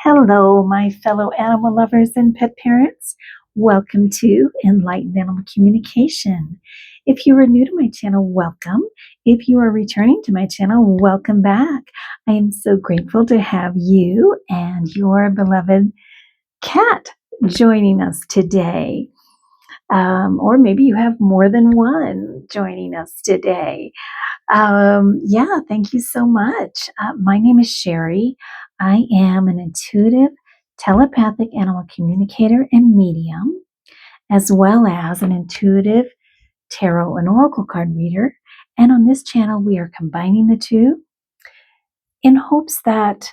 Hello, my fellow animal lovers and pet parents. Welcome to Enlightened Animal Communication. If you are new to my channel, welcome. If you are returning to my channel, welcome back. I am so grateful to have you and your beloved cat joining us today. Or maybe you have more than one joining us today. Thank you so much. My name is Sherry. I am an intuitive, telepathic animal communicator and medium, as well as an intuitive tarot and oracle card reader. And on this channel, we are combining the two in hopes that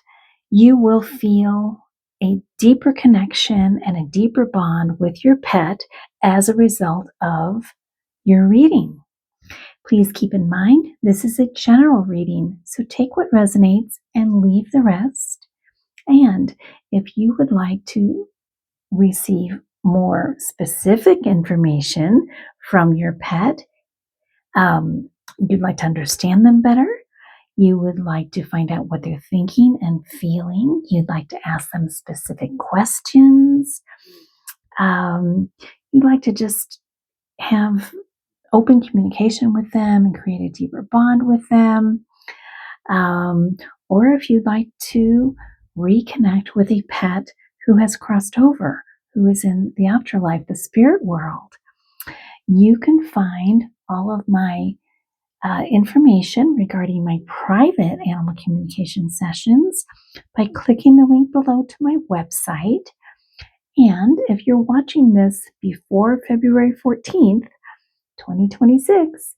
you will feel a deeper connection and a deeper bond with your pet as a result of your reading. Please keep in mind, this is a general reading, so take what resonates and leave the rest. And if you would like to receive more specific information from your pet, you'd like to understand them better, you would like to find out what they're thinking and feeling, you'd like to ask them specific questions, you'd like to just have open communication with them and create a deeper bond with them. Or if you'd like to reconnect with a pet who has crossed over, who is in the afterlife, the spirit world, you can find all of my information regarding my private animal communication sessions by clicking the link below to my website. And if you're watching this before February 14th, 2026,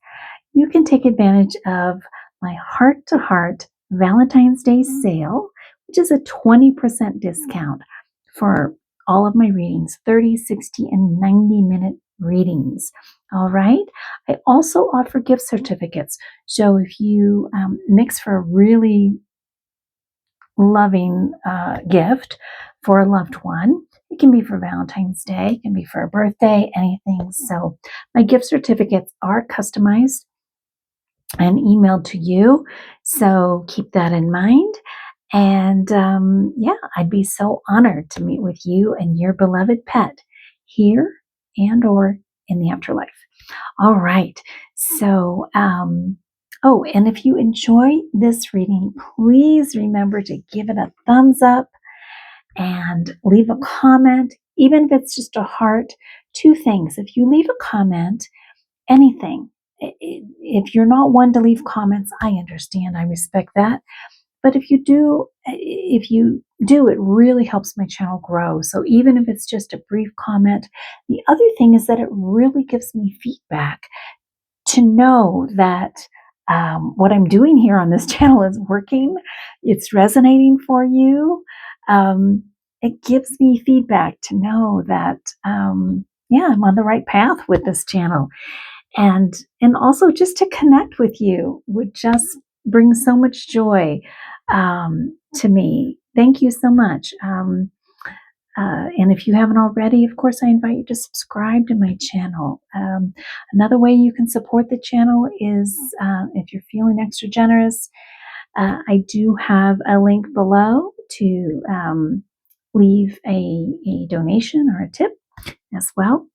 you can take advantage of my heart-to-heart Valentine's Day sale, which is a 20% discount for all of my readings, 30, 60, and 90-minute readings. All right. I also offer gift certificates. So if you mix for a really loving gift for a loved one, it can be for Valentine's Day, it can be for a birthday, anything. So my gift certificates are customized and emailed to you. So keep that in mind. And I'd be so honored to meet with you and your beloved pet here and or in the afterlife. All right. So, and if you enjoy this reading, please remember to give it a thumbs up and leave a comment, even if it's just a heart. Two things. If you leave a comment, anything, if you're not one to leave comments, I understand. I respect that. But if you do, it really helps my channel grow. So even if it's just a brief comment, the other thing is that it really gives me feedback to know that what I'm doing here on this channel is working. It's resonating for you. It gives me feedback to know that, I'm on the right path with this channel. And also just to connect with you would just bring so much joy to me. Thank you so much. And if you haven't already, of course, I invite you to subscribe to my channel. Another way you can support the channel is if you're feeling extra generous, I do have a link below to leave a donation or a tip as well.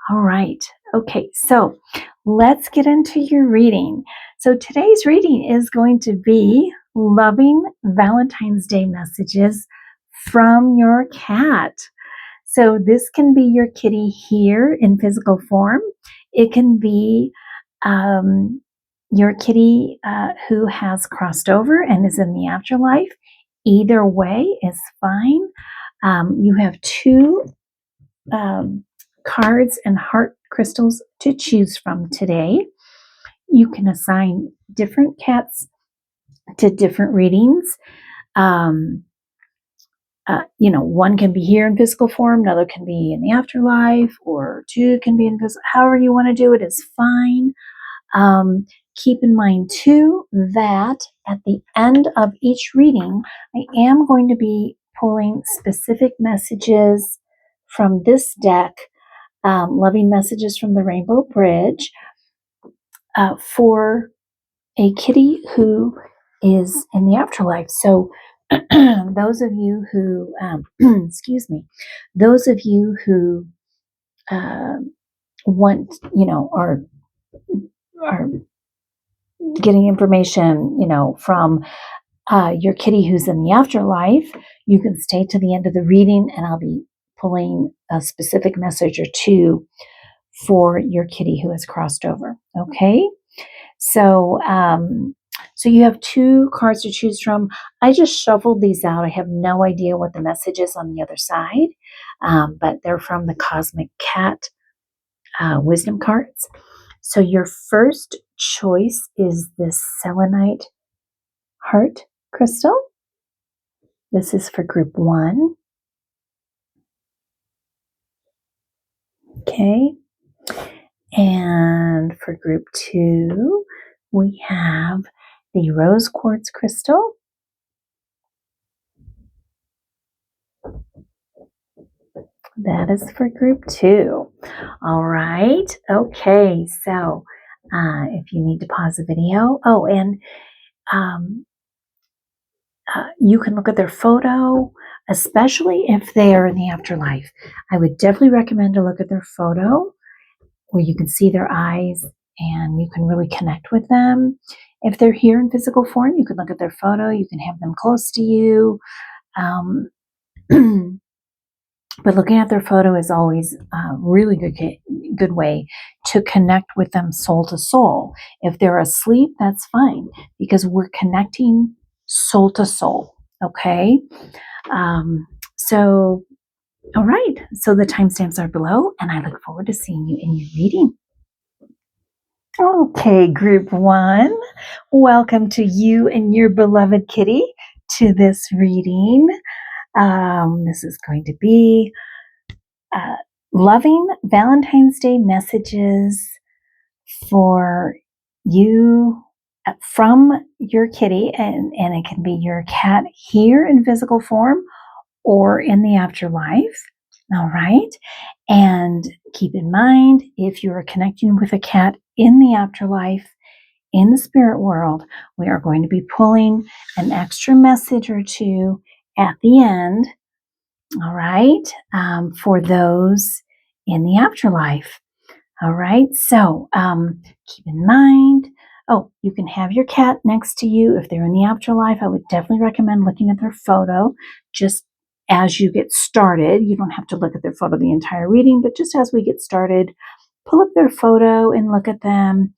All right. Okay, so let's get into your reading. So today's reading is going to be loving Valentine's Day messages from your cat. So this can be your kitty here in physical form. It can be your kitty who has crossed over and is in the afterlife. Either way is fine. You have two cards and heart crystals to choose from today. You can assign different cats to different readings. One can be here in physical form, another can be in the afterlife, or two can be in physical. However you want to do it is fine. Keep in mind too that at the end of each reading, I am going to be pulling specific messages from this deck, Loving Messages from the Rainbow Bridge, for a kitty who is in the afterlife. So those of you who, excuse me, those of you who want, are getting information, from your kitty who's in the afterlife, you can stay to the end of the reading, and I'll be pulling a specific message or two for your kitty who has crossed over. Okay, so so you have 2 cards to choose from. I just shuffled these out. I have no idea what the message is on the other side, but they're from the Cosmic Cat Wisdom cards. So your first choice is this Selenite heart crystal. This is for group 1. Okay. And for group 2, we have the rose quartz crystal. That is for group 2. All right. Okay. So if you need to pause the video. Oh, and you can look at their photo, especially if they are in the afterlife. I would definitely recommend to look at their photo where you can see their eyes and you can really connect with them. If they're here in physical form, you can look at their photo, you can have them close to you. But looking at their photo is always a really good way to connect with them soul to soul. If they're asleep, that's fine because we're connecting soul to soul. Okay. So, all right. So the timestamps are below, and I look forward to seeing you in your reading. Okay, group 1, welcome to you and your beloved kitty to this reading. This is going to be loving Valentine's Day messages for you from your kitty, and it can be your cat here in physical form or in the afterlife. All right. And keep in mind, if you are connecting with a cat in the afterlife, in the spirit world, we are going to be pulling an extra message or two at the end. All right. For those in the afterlife. All right. So keep in mind, you can have your cat next to you if they're in the afterlife. I would definitely recommend looking at their photo just as you get started. You don't have to look at their photo the entire reading, but just as we get started, pull up their photo and look at them.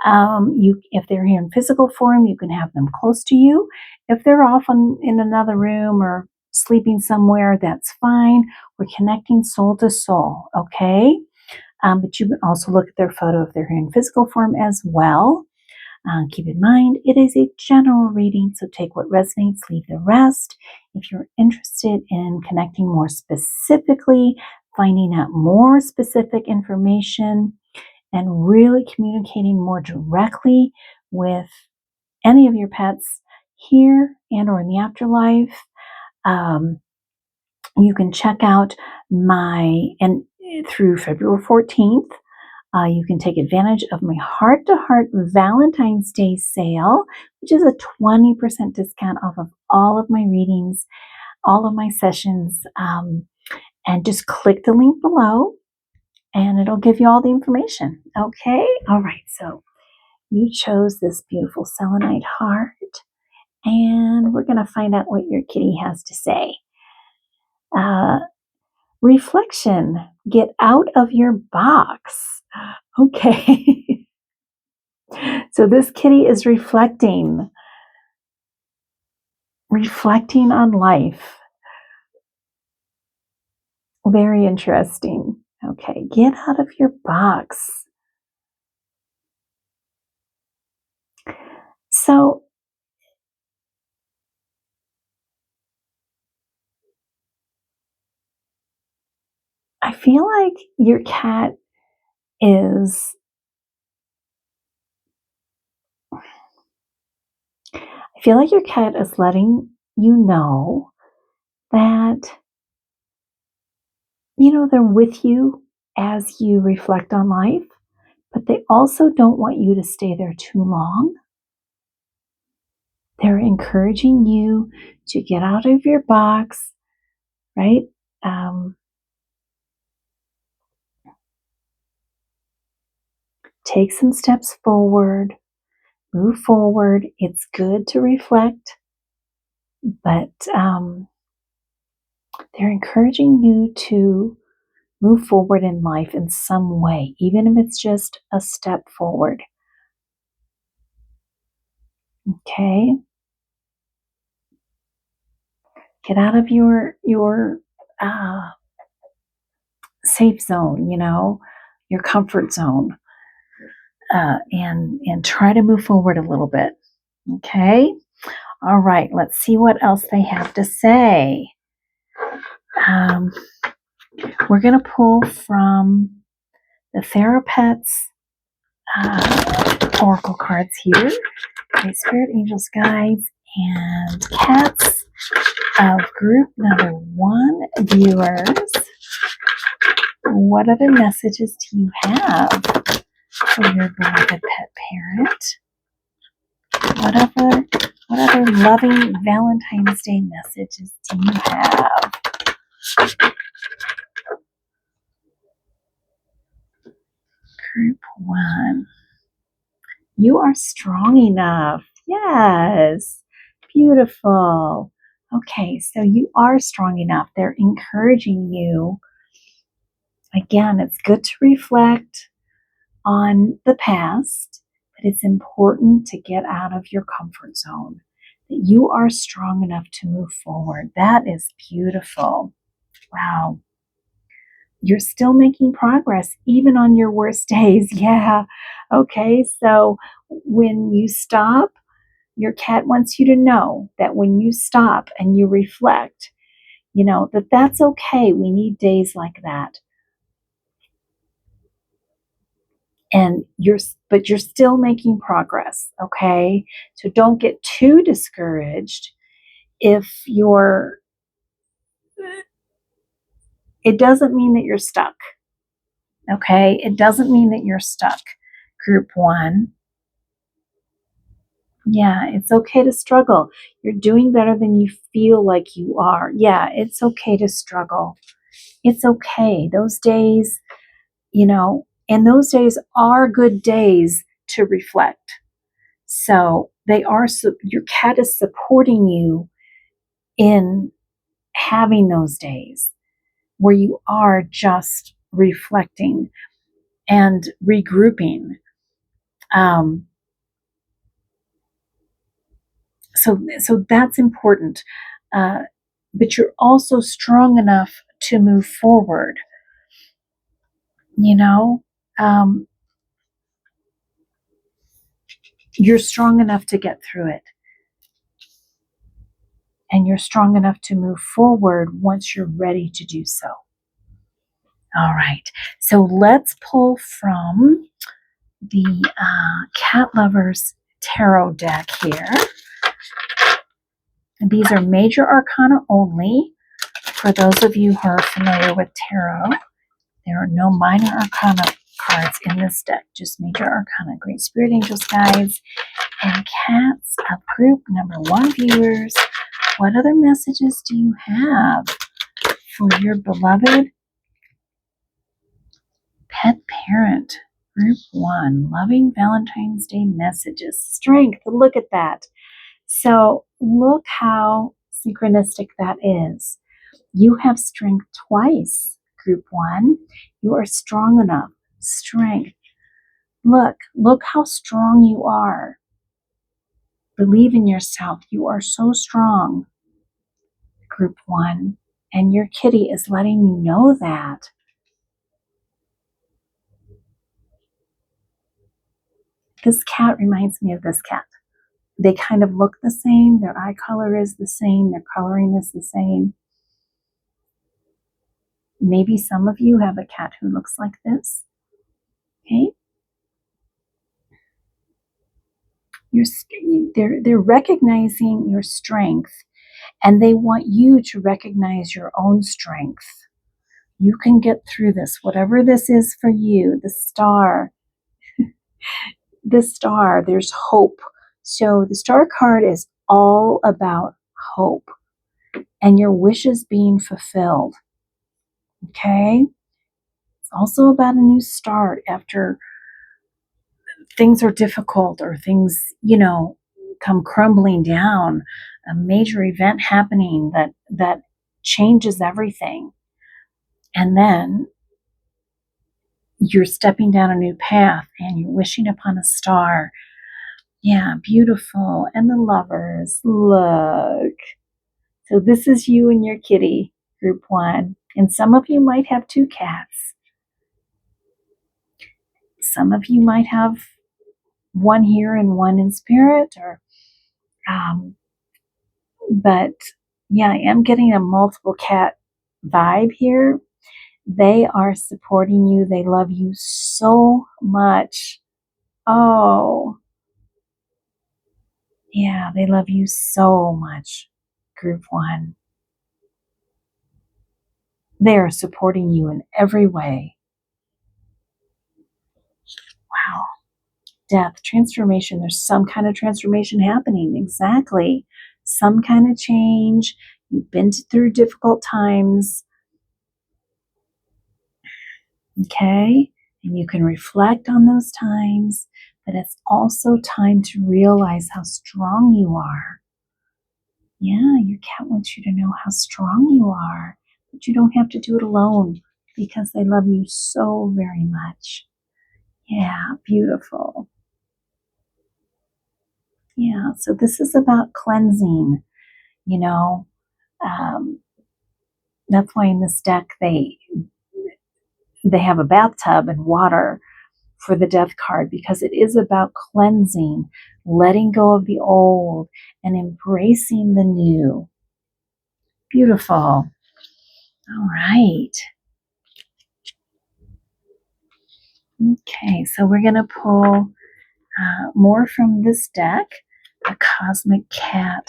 If they're here in physical form, you can have them close to you. If they're off in another room or sleeping somewhere, that's fine. We're connecting soul to soul, okay? But you can also look at their photo if they're here in physical form as well. Keep in mind, it is a general reading, so take what resonates, leave the rest. If you're interested in connecting more specifically, finding out more specific information, and really communicating more directly with any of your pets here and or in the afterlife, you can check out through February 14th, you can take advantage of my heart-to-heart Valentine's Day sale, which is a 20% discount off of all of my readings, all of my sessions, and just click the link below and it'll give you all the information. Okay? All right. So you chose this beautiful selenite heart, and we're going to find out what your kitty has to say. Reflection. Get out of your box. Okay. So this kitty is reflecting on life. Very interesting. Okay, get out of your box. So I feel like your cat is, letting you know that, they're with you as you reflect on life, but they also don't want you to stay there too long. They're encouraging you to get out of your box, right? Take some steps forward, move forward. It's good to reflect, but they're encouraging you to move forward in life in some way, even if it's just a step forward. Okay? Get out of your safe zone, your comfort zone, and try to move forward a little bit. Okay? All right, let's see what else they have to say. We're going to pull from the Therapets oracle cards here. Okay, Spirit, Angels, Guides, and Cats of group number 1 viewers. What other messages do you have for your beloved pet parent? What other loving Valentine's Day messages do you have? Group 1. You are strong enough. Yes. Beautiful. Okay, so you are strong enough. They're encouraging you. Again, it's good to reflect on the past, but it's important to get out of your comfort zone. That you are strong enough to move forward. That is beautiful. Wow. You're still making progress, even on your worst days. Yeah. Okay, so when you stop, your cat wants you to know that when you stop and you reflect, that that's okay. We need days like that. And you're still making progress, okay? So don't get too discouraged if it doesn't mean that you're stuck, okay? It doesn't mean that you're stuck, group 1. Yeah, it's okay to struggle. You're doing better than you feel like you are. Yeah, it's okay to struggle. It's okay. Those days, and those days are good days to reflect. So your cat is supporting you in having those days where you are just reflecting and regrouping. So that's important. But you're also strong enough to move forward. Um, you're strong enough to get through it. And you're strong enough to move forward once you're ready to do so. All right, so let's pull from the Cat Lovers Tarot deck here. And these are major arcana only. For those of you who are familiar with tarot, there are no minor arcana cards in this deck, just major arcana. Great Spirit, Angels, Guides, and Cats of group number 1 viewers. What other messages do you have for your beloved pet parent? Group 1, loving Valentine's Day messages. Strength, look at that. So look how synchronistic that is. You have strength twice, group 1. You are strong enough. Strength. Look how strong you are. Believe in yourself. You are so strong, group 1. And your kitty is letting you know that. This cat reminds me of this cat. They kind of look the same. Their eye color is the same. Their coloring is the same. Maybe some of you have a cat who looks like this. Okay? They're recognizing your strength, and they want you to recognize your own strength. You can get through this, whatever this is for you. The star, there's hope. So the star card is all about hope and your wishes being fulfilled. Okay? It's also about a new start after things are difficult or things, come crumbling down, a major event happening that changes everything. And then you're stepping down a new path and you're wishing upon a star. Yeah, beautiful. And the lovers, look. So this is you and your kitty, group 1. And some of you might have 2 cats. Some of you might have one here and one in spirit, but yeah, I am getting a multiple cat vibe here. They are supporting you. They love you so much. Oh, yeah, they love you so much, group 1. They are supporting you in every way. Wow. Death, transformation. There's some kind of transformation happening. Exactly. Some kind of change. You've been through difficult times. Okay? And you can reflect on those times, but it's also time to realize how strong you are. Yeah, your cat wants you to know how strong you are, but you don't have to do it alone because they love you so very much. Yeah, beautiful. Yeah, so this is about cleansing, you know. That's why in this deck they have a bathtub and water for the death card, because it is about cleansing, letting go of the old and embracing the new. Beautiful. All right. Okay, so we're going to pull more from this deck, the Cosmic Cat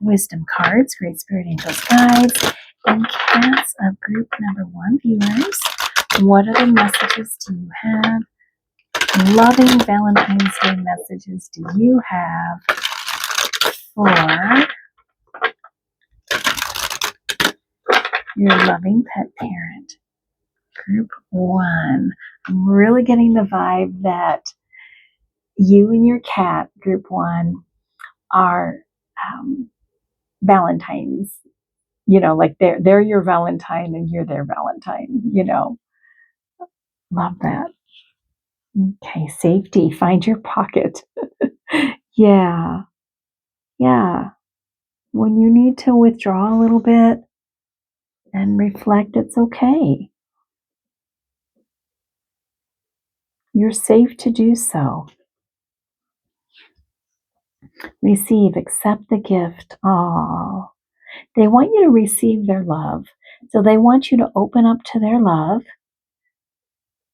Wisdom cards, Great Spirit Angels Guides, and Cats of group number 1 viewers. What other messages do you have? Loving Valentine's Day messages do you have for your loving pet parent? Group 1. I'm really getting the vibe that you and your cat, group 1, are Valentines. Like they're your Valentine and you're their Valentine. Love that. Okay, safety. Find your pocket. Yeah. Yeah. When you need to withdraw a little bit and reflect, it's okay. You're safe to do so. Receive, accept the gift. Oh, they want you to receive their love. So they want you to open up to their love.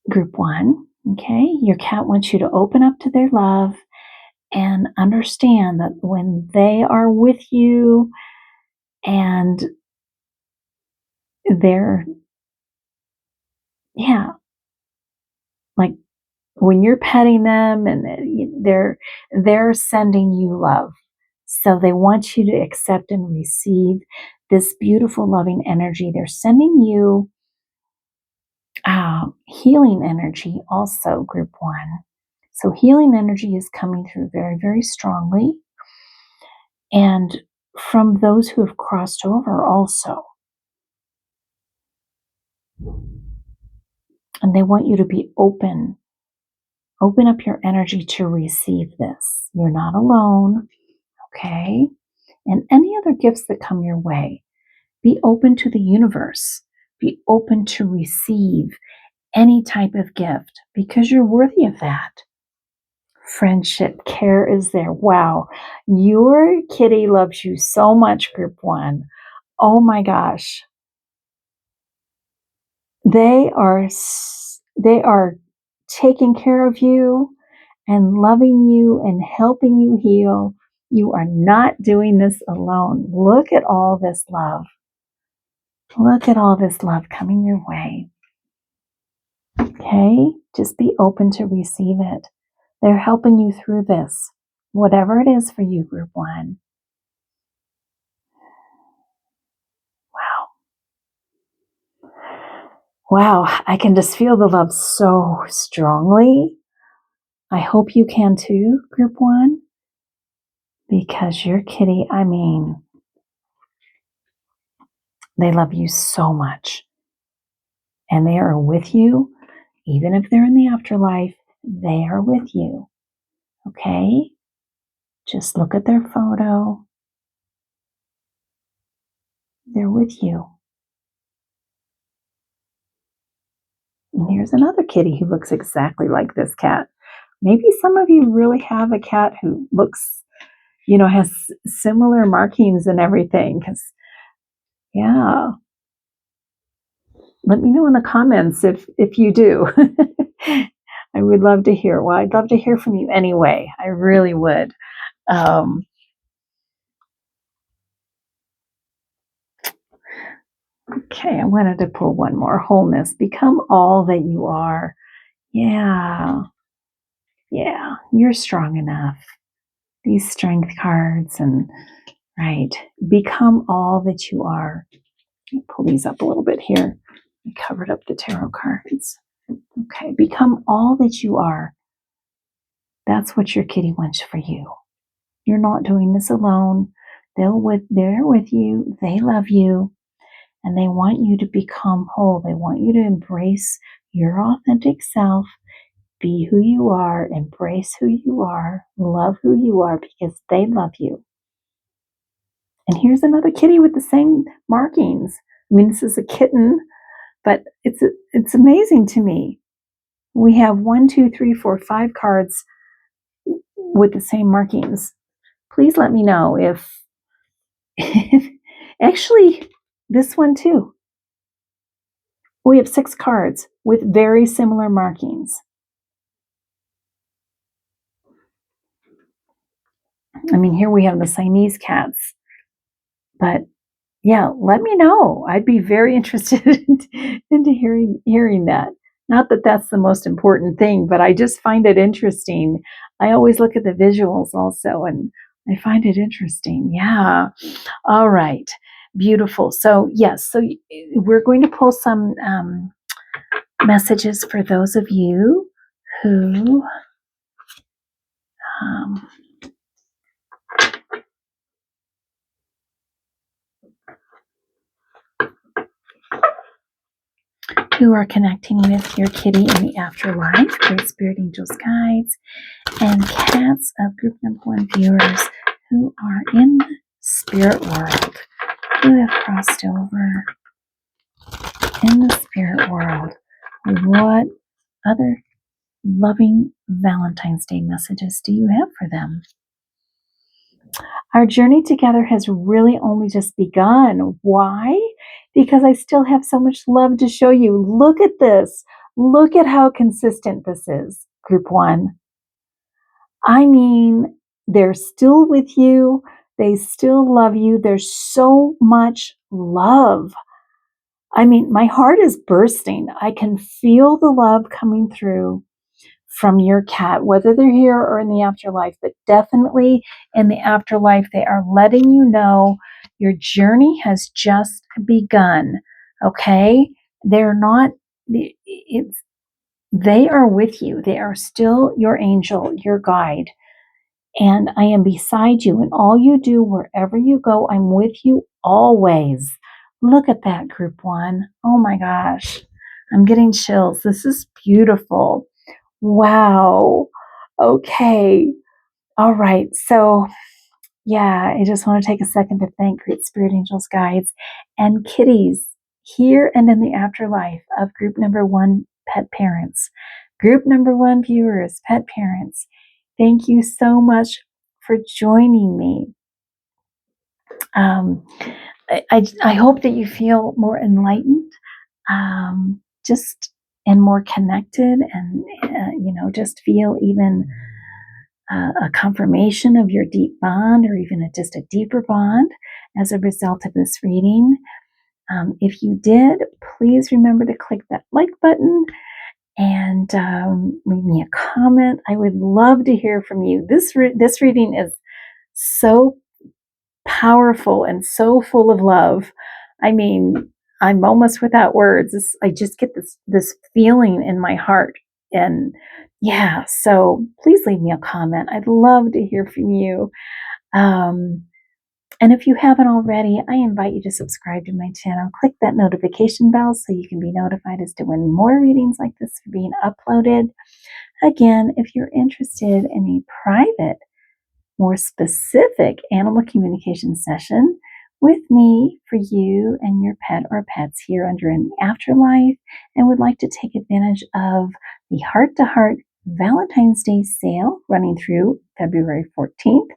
Group 1, okay? Your cat wants you to open up to their love and understand that when they are with you and they're, yeah, like when you're petting them and they're sending you love. So they want you to accept and receive this beautiful loving energy. They're sending you healing energy also, group 1. So healing energy is coming through very, very strongly. And from those who have crossed over also. And they want you to be open. Open up your energy to receive this. You're not alone, okay? And any other gifts that come your way, be open to the universe. Be open to receive any type of gift because you're worthy of that. Friendship, care is there. Wow, your kitty loves you so much, group 1. Oh my gosh. They are taking care of you and loving you and helping you heal. You are not doing this alone. Look at all this love. Look at all this love coming your way. Okay? Just be open to receive it. They're helping you through this. whatever it is for you, Group 1. Wow, I can just feel the love so strongly. I hope you can too, Group 1, because your kitty, I mean, they love you so much. And they are with you, even if they're in the afterlife, they are with you. Okay? Just look at their photo. They're with you. And here's another kitty who looks exactly like this cat. Maybe some of you really have a cat who looks, has similar markings and everything. Because, yeah, let me know in the comments if you do. I would love to hear. Well, I'd love to hear from you anyway. I really would. Okay, I wanted to pull one more. Wholeness. Become all that you are. Yeah, you're strong enough. These strength cards and, right, become all that you are. Let me pull these up a little bit here. I covered up the tarot cards. Okay, become all that you are. That's what your kitty wants for you. You're not doing this alone. They're with you. They love you. And they want you to become whole. They want you to embrace your authentic self, be who you are, embrace who you are, love who you are because they love you. And here's another kitty with the same markings. I mean, this is a kitten, but it's amazing to me. We have 1, 2, 3, 4, 5 cards with the same markings. Please let me know if actually this one too. We have 6 cards with very similar markings. I mean, here we have the Siamese cats. But yeah, let me know. I'd be very interested into hearing that. Not that that's the most important thing, but I just find it interesting. I always look at the visuals also, and I find it interesting. Yeah. All right. Beautiful. So yes, so we're going to pull some messages for those of you who are connecting with your kitty in the afterlife, great spirit angels, guides, and cats of group number 1 viewers who are in the spirit world, who have crossed over in the spirit world. What other loving Valentine's Day messages do you have for them? Our journey together has really only just begun. Why? Because I still have so much love to show you. Look at this. Look at how consistent this is, group 1. I mean, they're still with you. They still love you. There's so much love. I mean, my heart is bursting. I can feel the love coming through from your cat, whether they're here or in the afterlife, but definitely in the afterlife, they are letting you know your journey has just begun. Okay? They're not, they are with you. They are still your angel, your guide. And I am beside you in all you do, wherever you go. I'm with you always. Look at that, group 1. Oh my gosh. I'm getting chills. This is beautiful. Wow. Okay. All right. So, yeah, I just want to take a second to thank Great Spirit Angels, guides, and kitties here and in the afterlife of group number 1 pet parents, group number 1 viewers, pet parents. Thank you so much for joining me. I hope that you feel more enlightened, just and more connected, and just feel even a confirmation of your deep bond, or even just a deeper bond as a result of this reading. If you did, please remember to click that like button and leave me a comment. I would love to hear from you. This reading is so powerful and so full of love. I mean, I'm almost without words. I just get this feeling in my heart, and yeah. So please leave me a comment. I'd love to hear from you. And if you haven't already, I invite you to subscribe to my channel. Click that notification bell so you can be notified as to when more readings like this are being uploaded. Again, if you're interested in a private, more specific animal communication session with me for you and your pet or pets here under an afterlife, and would like to take advantage of the Heart to Heart Valentine's Day sale running through February 14th,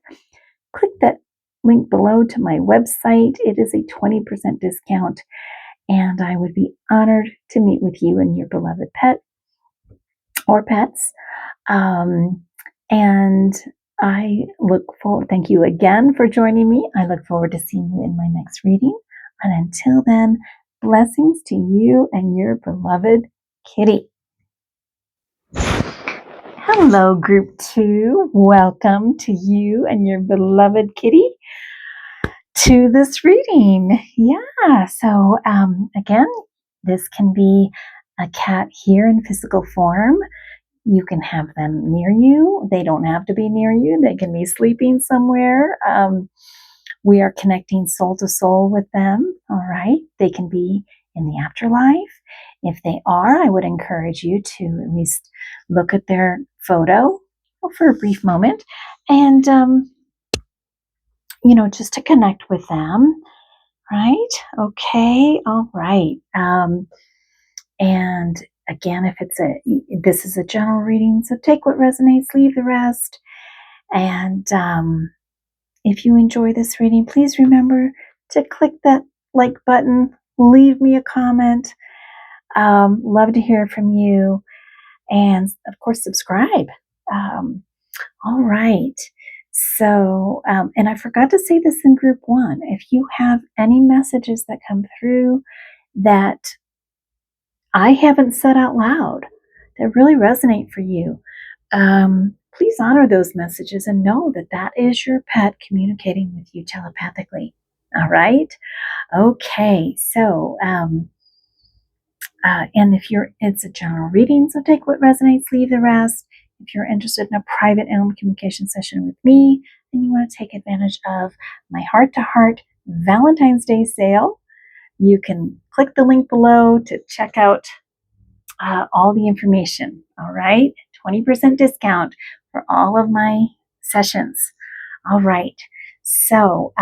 click that link below to my website. It is a 20% discount, and I would be honored to meet with you and your beloved pet or pets. And I look forward, thank you again for joining me. I look forward to seeing you in my next reading. And until then, blessings to you and your beloved kitty. Hello, group 2. Welcome to you and your beloved kitty to this reading. Yeah, so again, this can be a cat here in physical form. You can have them near you. They don't have to be near you. They can be sleeping somewhere. We are connecting soul to soul with them. All right. They can be in the afterlife. If they are, I would encourage you to at least look at their photo for a brief moment and, just to connect with them. Right. Okay. All right. And again, if this is a general reading, so take what resonates, leave the rest. And if you enjoy this reading, please remember to click that like button, leave me a comment. Love to hear from you. And of course, subscribe. All right. So, and I forgot to say this in group 1. If you have any messages that come through that I haven't said out loud that really resonate for you, please honor those messages and know that that is your pet communicating with you telepathically. All right. Okay. So, and it's a general reading, so take what resonates, leave the rest. If you're interested in a private animal communication session with me, and you want to take advantage of my Heart to Heart Valentine's Day sale, you can click the link below to check out all the information. All right. 20% discount for all of my sessions. All right. So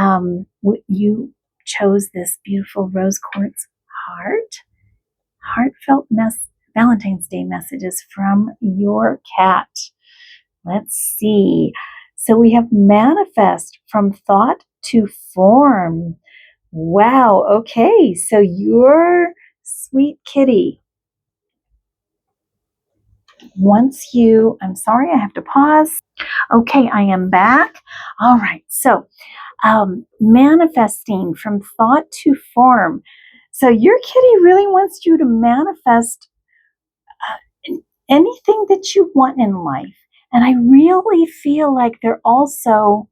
you chose this beautiful rose quartz heartfelt Valentine's Day messages from your cat. Let's see. So we have manifest from thought to form. Wow. Okay. So your sweet kitty, I'm sorry, I have to pause. Okay, I am back. All right. So manifesting from thought to form. So your kitty really wants you to manifest anything that you want in life. And I really feel like they're also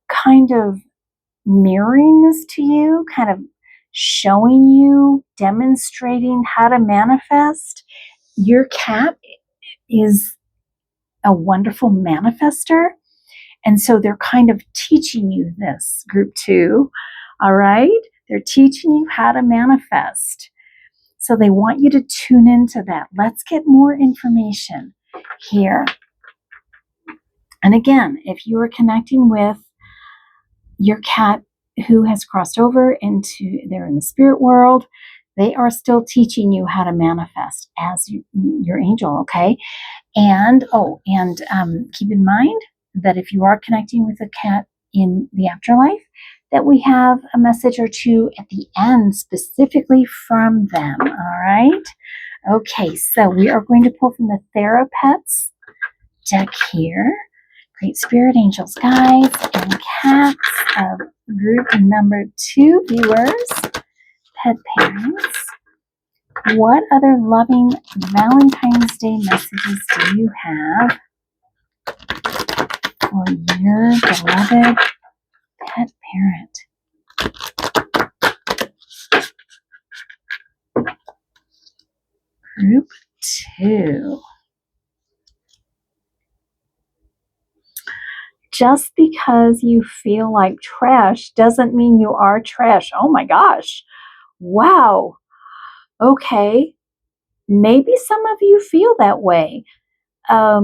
kind of mirroring this to you, kind of showing you, demonstrating how to manifest. Your cat is a wonderful manifester. And so they're kind of teaching you this, group 2. All right. They're teaching you how to manifest. So they want you to tune into that. Let's get more information here. And again, if you are connecting with your cat who has crossed over they're in the spirit world, they are still teaching you how to manifest as your angel. Okay. And keep in mind that if you are connecting with a cat in the afterlife, that we have a message or two at the end specifically from them. All right. Okay, so we are going to pull from the Therapets deck here. Great Spirit, Angels, Guides, and Cats of group number 2 viewers, pet parents. What other loving Valentine's Day messages do you have for your beloved pet parent? Group 2. Just because you feel like trash doesn't mean you are trash. Oh my gosh. Wow. Okay. Maybe some of you feel that way. I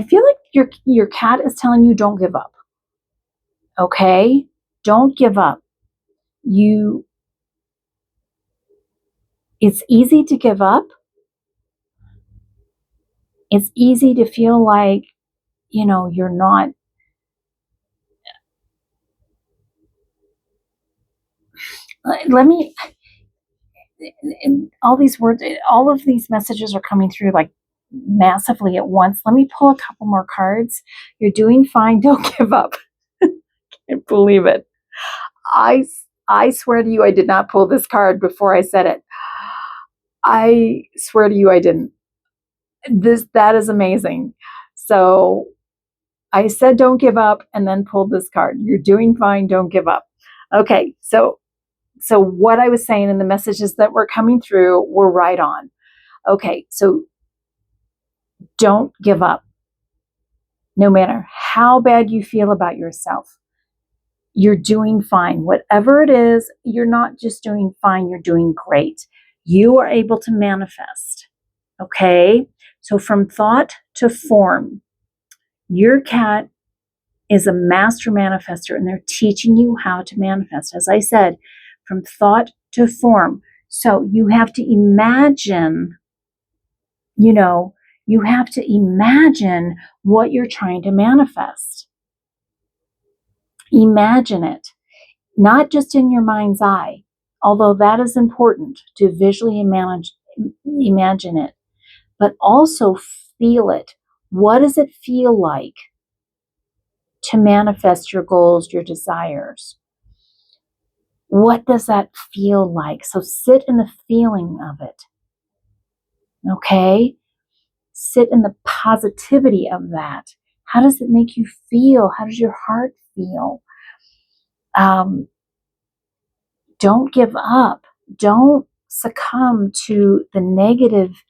feel like your cat is telling you don't give up. Okay? Don't give up. It's easy to give up. It's easy to feel like, you're not. Let me, all these words, all of these messages are coming through like massively at once. Let me pull a couple more cards. You're doing fine. Don't give up. Can't believe it. I swear to you, I did not pull this card before I said it. I swear to you, I didn't. That is amazing. So I said don't give up and then pulled this card. You're doing fine, don't give up. Okay, so what I was saying in the messages that were coming through were right on. Okay, so don't give up. No matter how bad you feel about yourself, you're doing fine. Whatever it is, you're not just doing fine, you're doing great. You are able to manifest. Okay, so from thought to form, your cat is a master manifester and they're teaching you how to manifest. As I said, from thought to form. So you have to imagine, you have to imagine what you're trying to manifest. Imagine it, not just in your mind's eye, although that is important to visually imagine it, but also feel it. What does it feel like to manifest your goals, your desires? What does that feel like? So sit in the feeling of it. Okay? Sit in the positivity of that. How does it make you feel? How does your heart feel? Don't give up. Don't succumb to the negative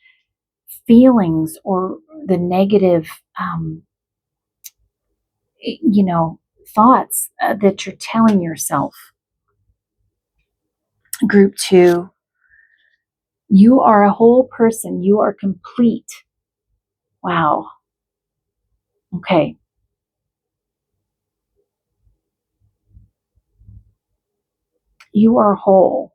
feelings or the negative, thoughts that you're telling yourself. Group 2, you are a whole person. You are complete. Wow. Okay. You are whole.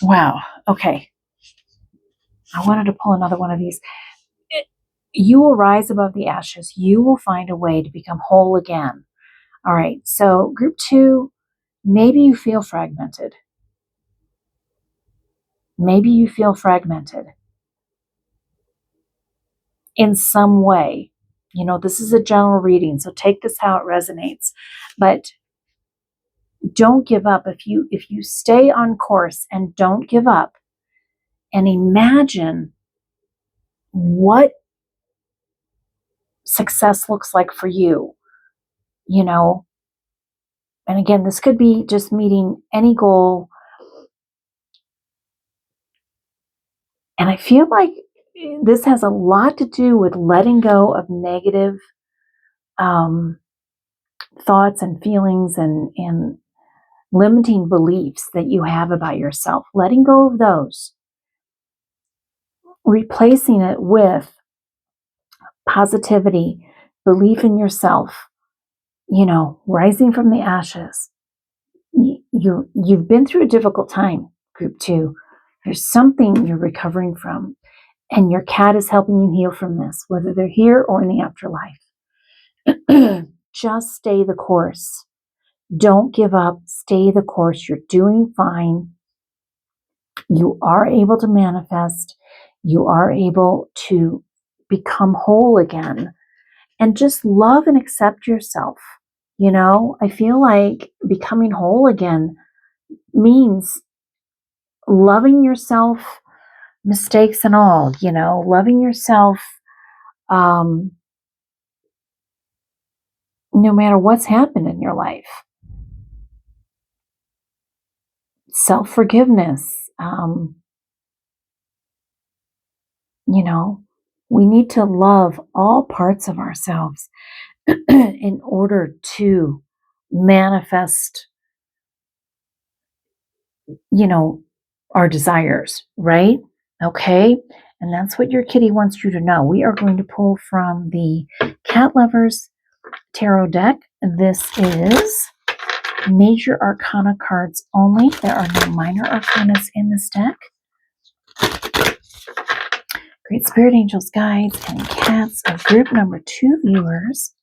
Wow. Okay. I wanted to pull another one of these. You will rise above the ashes. You will find a way to become whole again. All right. So, group 2, maybe you feel fragmented. Maybe you feel fragmented in some way. This is a general reading, so take this how it resonates. But don't give up. If you stay on course and don't give up and imagine what success looks like for you, and again, this could be just meeting any goal. And I feel like this has a lot to do with letting go of negative thoughts and feelings and limiting beliefs that you have about yourself. Letting go of those, replacing it with positivity, belief in yourself, rising from the ashes. You've been through a difficult time, group 2. There's something you're recovering from, and your cat is helping you heal from this, whether they're here or in the afterlife. Just stay the course. Don't give up. Stay the course. You're doing fine. You are able to manifest. You are able to become whole again and just love and accept yourself. I feel like becoming whole again means loving yourself, mistakes and all, loving yourself, no matter what's happened in your life. Self-forgiveness. We need to love all parts of ourselves in order to manifest, our desires, right? Okay. And that's what your kitty wants you to know. We are going to pull from the Cat Lovers Tarot deck. This is Major Arcana cards only. There are no minor arcanas in this deck. Great Spirit Angels, Guides, and Cats of group number 2 viewers.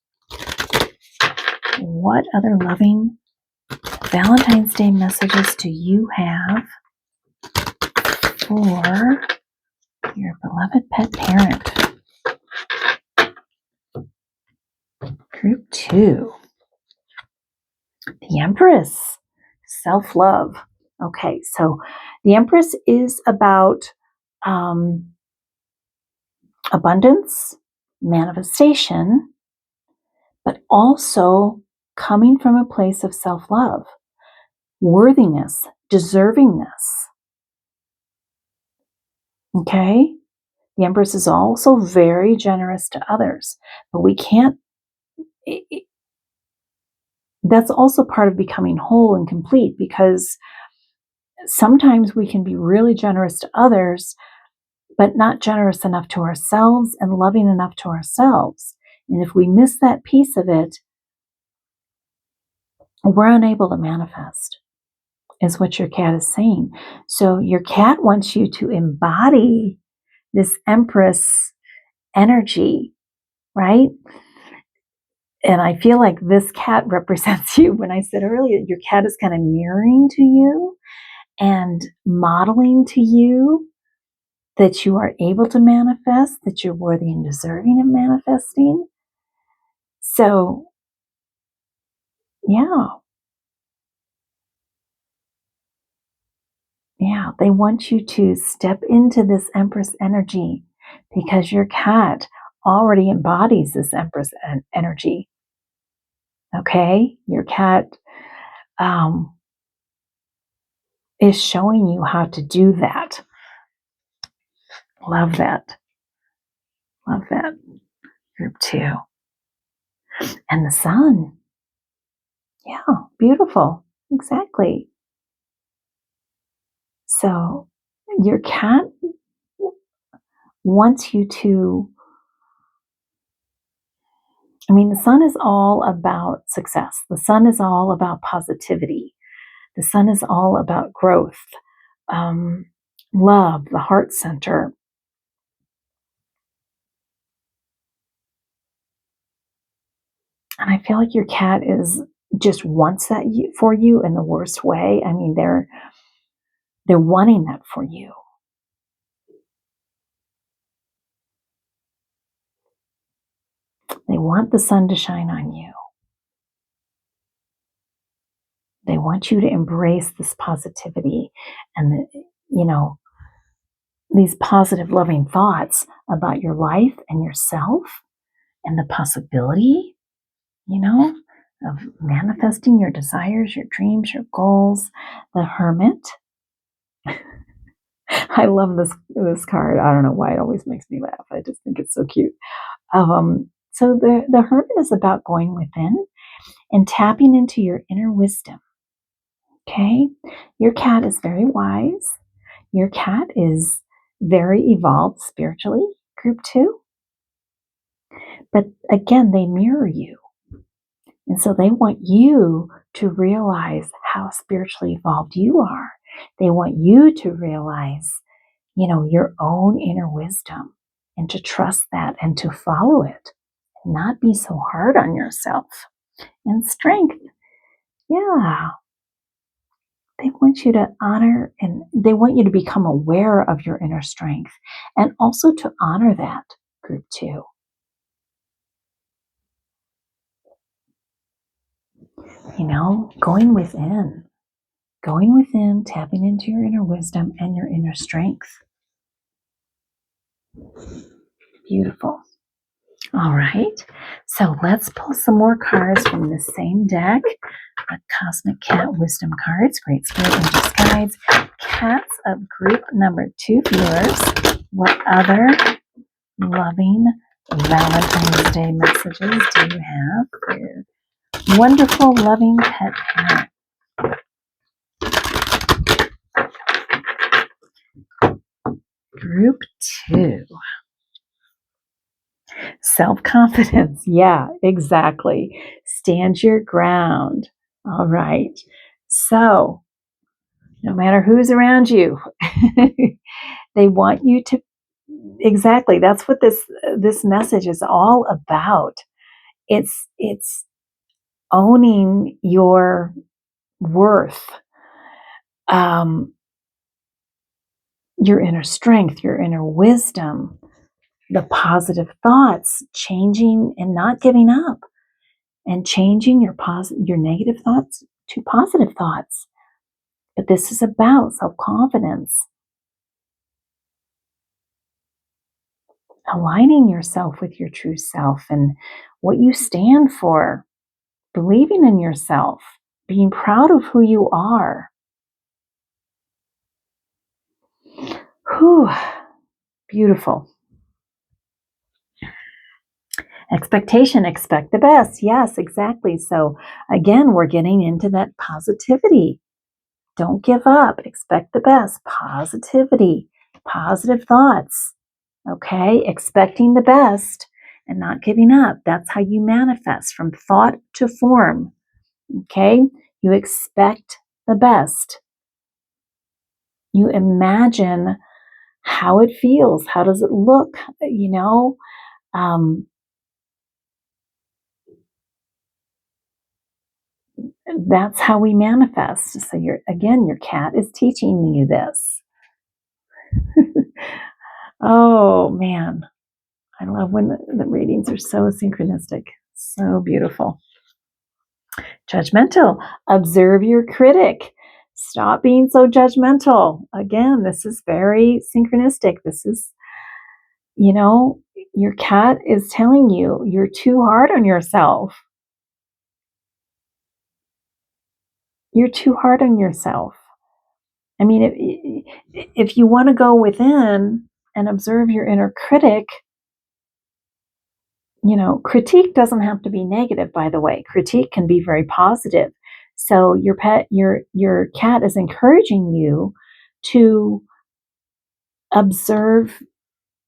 What other loving Valentine's Day messages do you have for your beloved pet parent? Group 2. The Empress. Self-love. Okay, so the Empress is about abundance, manifestation, but also coming from a place of self-love, worthiness, deservingness. Okay? The Empress is also very generous to others, but we can't, that's also part of becoming whole and complete, because sometimes we can be really generous to others, but not generous enough to ourselves and loving enough to ourselves. And if we miss that piece of it, we're unable to manifest, is what your cat is saying. So your cat wants you to embody this Empress energy, right? And I feel like this cat represents you. When I said earlier, your cat is kind of mirroring to you and modeling to you that you are able to manifest, that you're worthy and deserving of manifesting. So, yeah, they want you to step into this Empress energy, because your cat already embodies this Empress energy. Okay? Your cat is showing you how to do that. Love that. Love that. Group 2. And the Sun. Yeah, beautiful. Exactly. So your cat wants you to, the Sun is all about success. The Sun is all about positivity. The Sun is all about growth, love, the heart center. And I feel like your cat just wants that for you in the worst way. They're wanting that for you. They want the sun to shine on you. They want you to embrace this positivity and these positive, loving thoughts about your life and yourself and the possibility, of manifesting your desires, your dreams, your goals. The Hermit. I love this card. I don't know why it always makes me laugh. I just think it's so cute. So the Hermit is about going within and tapping into your inner wisdom. Okay? Your cat is very wise. Your cat is very evolved spiritually, group 2. But again, they mirror you. And so they want you to realize how spiritually evolved you are. They want you to realize, your own inner wisdom, and to trust that and to follow it, and not be so hard on yourself. And strength. Yeah. They want you to honor, and they want you to become aware of your inner strength and also to honor that, group 2. Going within, tapping into your inner wisdom and your inner strength. Beautiful. All right. So let's pull some more cards from the same deck. The Cosmic Cat Wisdom cards, Great Spirit Angels Guides, Cats of group number 2 viewers. What other loving Valentine's Day messages do you have for your wonderful, loving pet parent? Group 2. Self-confidence. Yeah, exactly. Stand your ground. All right. So, no matter who's around you, they want you to, exactly. That's what this message is all about. It's owning your worth, your inner strength, your inner wisdom, the positive thoughts, changing and not giving up, and changing your negative thoughts to positive thoughts. But this is about self-confidence, aligning yourself with your true self and what you stand for, believing in yourself, being proud of who you are. Whew, beautiful. Expectation, expect the best. Yes, exactly. So again, we're getting into that positivity. Don't give up. Expect the best. Positivity, positive thoughts. Okay, expecting the best and not giving up. That's how you manifest from thought to form. Okay, you expect the best. You imagine how it feels. How does it look? That's how we manifest. So your cat is teaching you this. Oh man, I love when the readings are so synchronistic, so beautiful. Judgmental. Observe your critic. Stop being so judgmental. Again, this is very synchronistic. This is, your cat is telling you you're too hard on yourself. You're too hard on yourself. I mean, if you want to go within and observe your inner critic, critique doesn't have to be negative, by the way. Critique can be very positive. So your cat is encouraging you to observe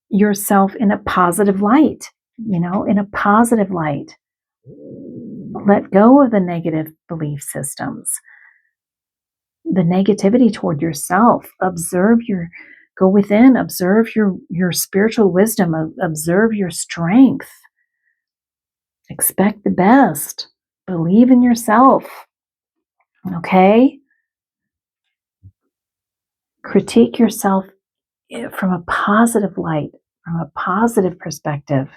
yourself in a positive light, in a positive light. Let go of the negative belief systems, the negativity toward yourself. Go within, observe your spiritual wisdom, observe your strength. Expect the best. Believe in yourself. Okay? Critique yourself from a positive light, from a positive perspective.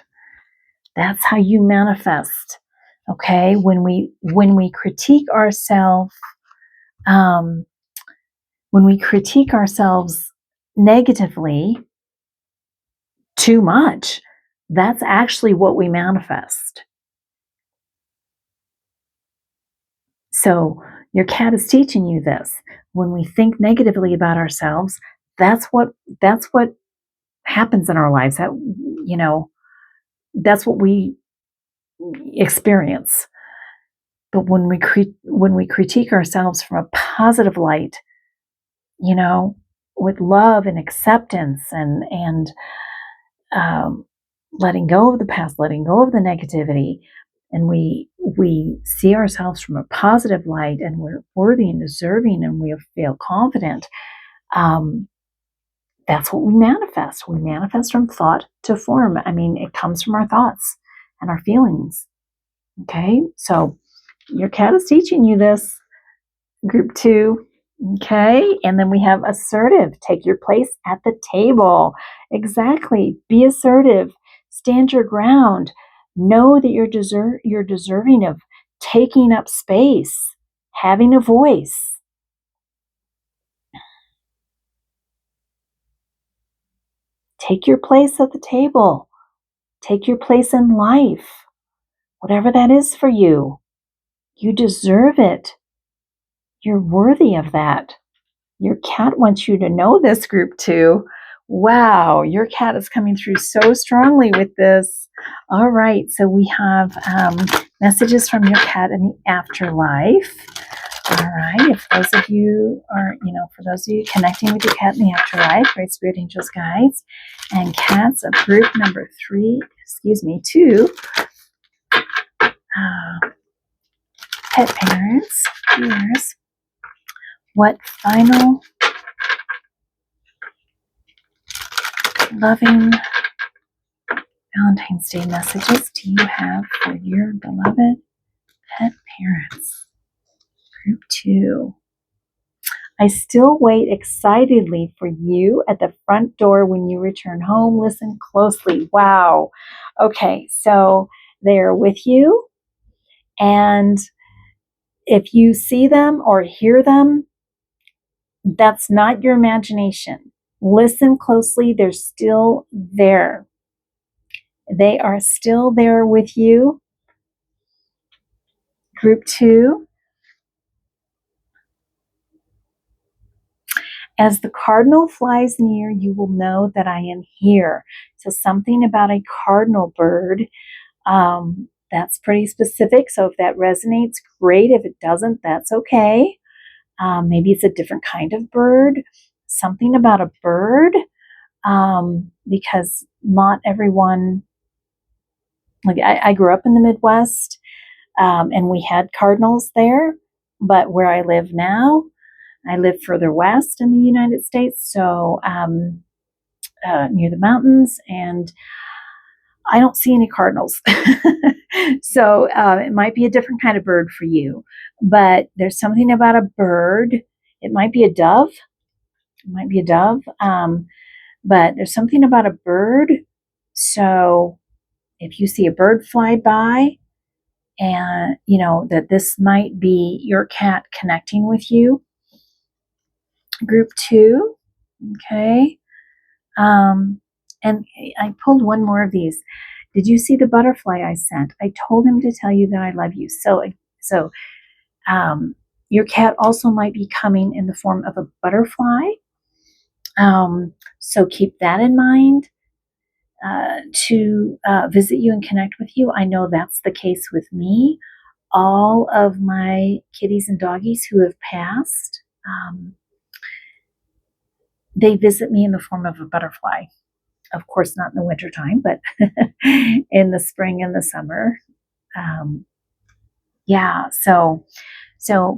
That's how you manifest. Okay? When we critique ourselves, negatively too much, that's actually what we manifest. So your cat is teaching you this. When we think negatively about ourselves, that's what happens in our lives. That's what we experience. But when we critique ourselves from a positive light, with love and acceptance and letting go of the past, letting go of the negativity, and we see ourselves from a positive light, and we're worthy and deserving, and we feel confident. That's what we manifest. We manifest from thought to form. I mean, it comes from our thoughts and our feelings. Okay, so your cat is teaching you this, group 2. Okay, and then we have assertive. Take your place at the table. Exactly. Be assertive. Stand your ground. Know that you're deserving of taking up space, having a voice. Take your place at the table. Take your place in life. Whatever that is for you, you deserve it. You're worthy of that. Your cat wants you to know this, group 2. Wow, your cat is coming through so strongly with this. All right, so we have messages from your cat in the afterlife. All right, if those of you are, for those of you connecting with your cat in the afterlife, Great Spirit Angels, Guides, and cats of group number 2, pet parents, viewers, what final loving Valentine's Day messages do you have for your beloved pet parents? Group 2. I still wait excitedly for you at the front door when you return home. Listen closely. Wow. Okay, so they're with you, and if you see them or hear them, that's not your imagination. Listen closely. They're still there. They are still there with you. Group 2. As the cardinal flies near, you will know that I am here. So something about a cardinal bird, that's pretty specific. So if that resonates, great. If it doesn't, that's okay. Maybe it's a different kind of bird. Something about a bird, because not everyone, like I grew up in the Midwest, and we had cardinals there, but where I live now, I live further west in the United States, so near the mountains, and I don't see any cardinals. So it might be a different kind of bird for you, but there's something about a bird. It might be a dove. It might be a dove, but there's something about a bird. So if you see a bird fly by, and you know that this might be your cat connecting with you. Group 2. Okay. And I pulled one more of these. Did you see the butterfly I sent? I told him to tell you that I love you. So your cat also might be coming in the form of a butterfly. So keep that in mind to visit you and connect with you. I know that's the case with me. All of my kitties and doggies who have passed, they visit me in the form of a butterfly. Of course, not in the wintertime, but in the spring and the summer. Yeah, so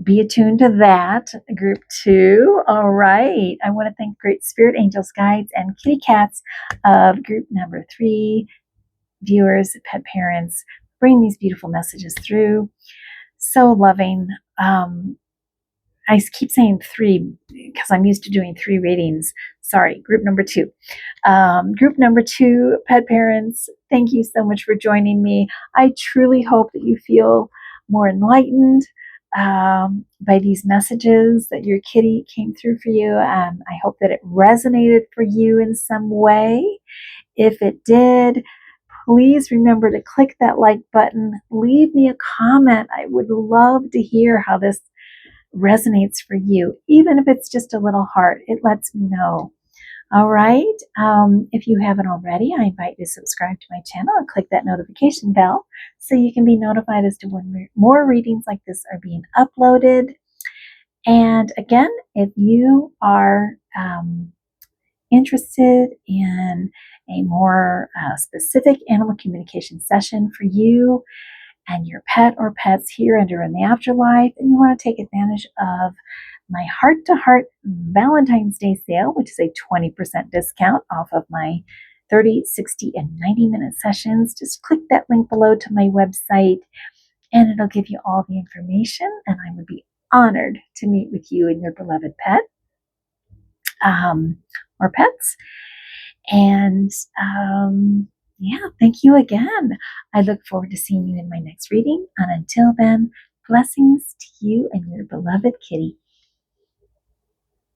be attuned to that. Group 2. All right. I want to thank Great Spirit Angels, Guides, and Kitty Cats of group number 3, viewers, pet parents, bring these beautiful messages through. So loving. I keep saying 3 because I'm used to doing 3 readings. Sorry, group number 2. Group number 2, pet parents, thank you so much for joining me. I truly hope that you feel more enlightened by these messages that your kitty came through for you. I hope that it resonated for you in some way. If it did, please remember to click that like button. Leave me a comment. I would love to hear how this resonates for you. Even if it's just a little heart, it lets me know. All right. If you haven't already, I invite you to subscribe to my channel and click that notification bell so you can be notified as to when more readings like this are being uploaded. And again, if you are interested in a more specific animal communication session for you and your pet or pets here and or in the afterlife, and you want to take advantage of my heart-to-heart Valentine's Day sale, which is a 20% discount off of my 30, 60, and 90-minute sessions, just click that link below to my website, and it'll give you all the information, and I would be honored to meet with you and your beloved pet or pets. And yeah, thank you again. I look forward to seeing you in my next reading. And until then, blessings to you and your beloved kitty.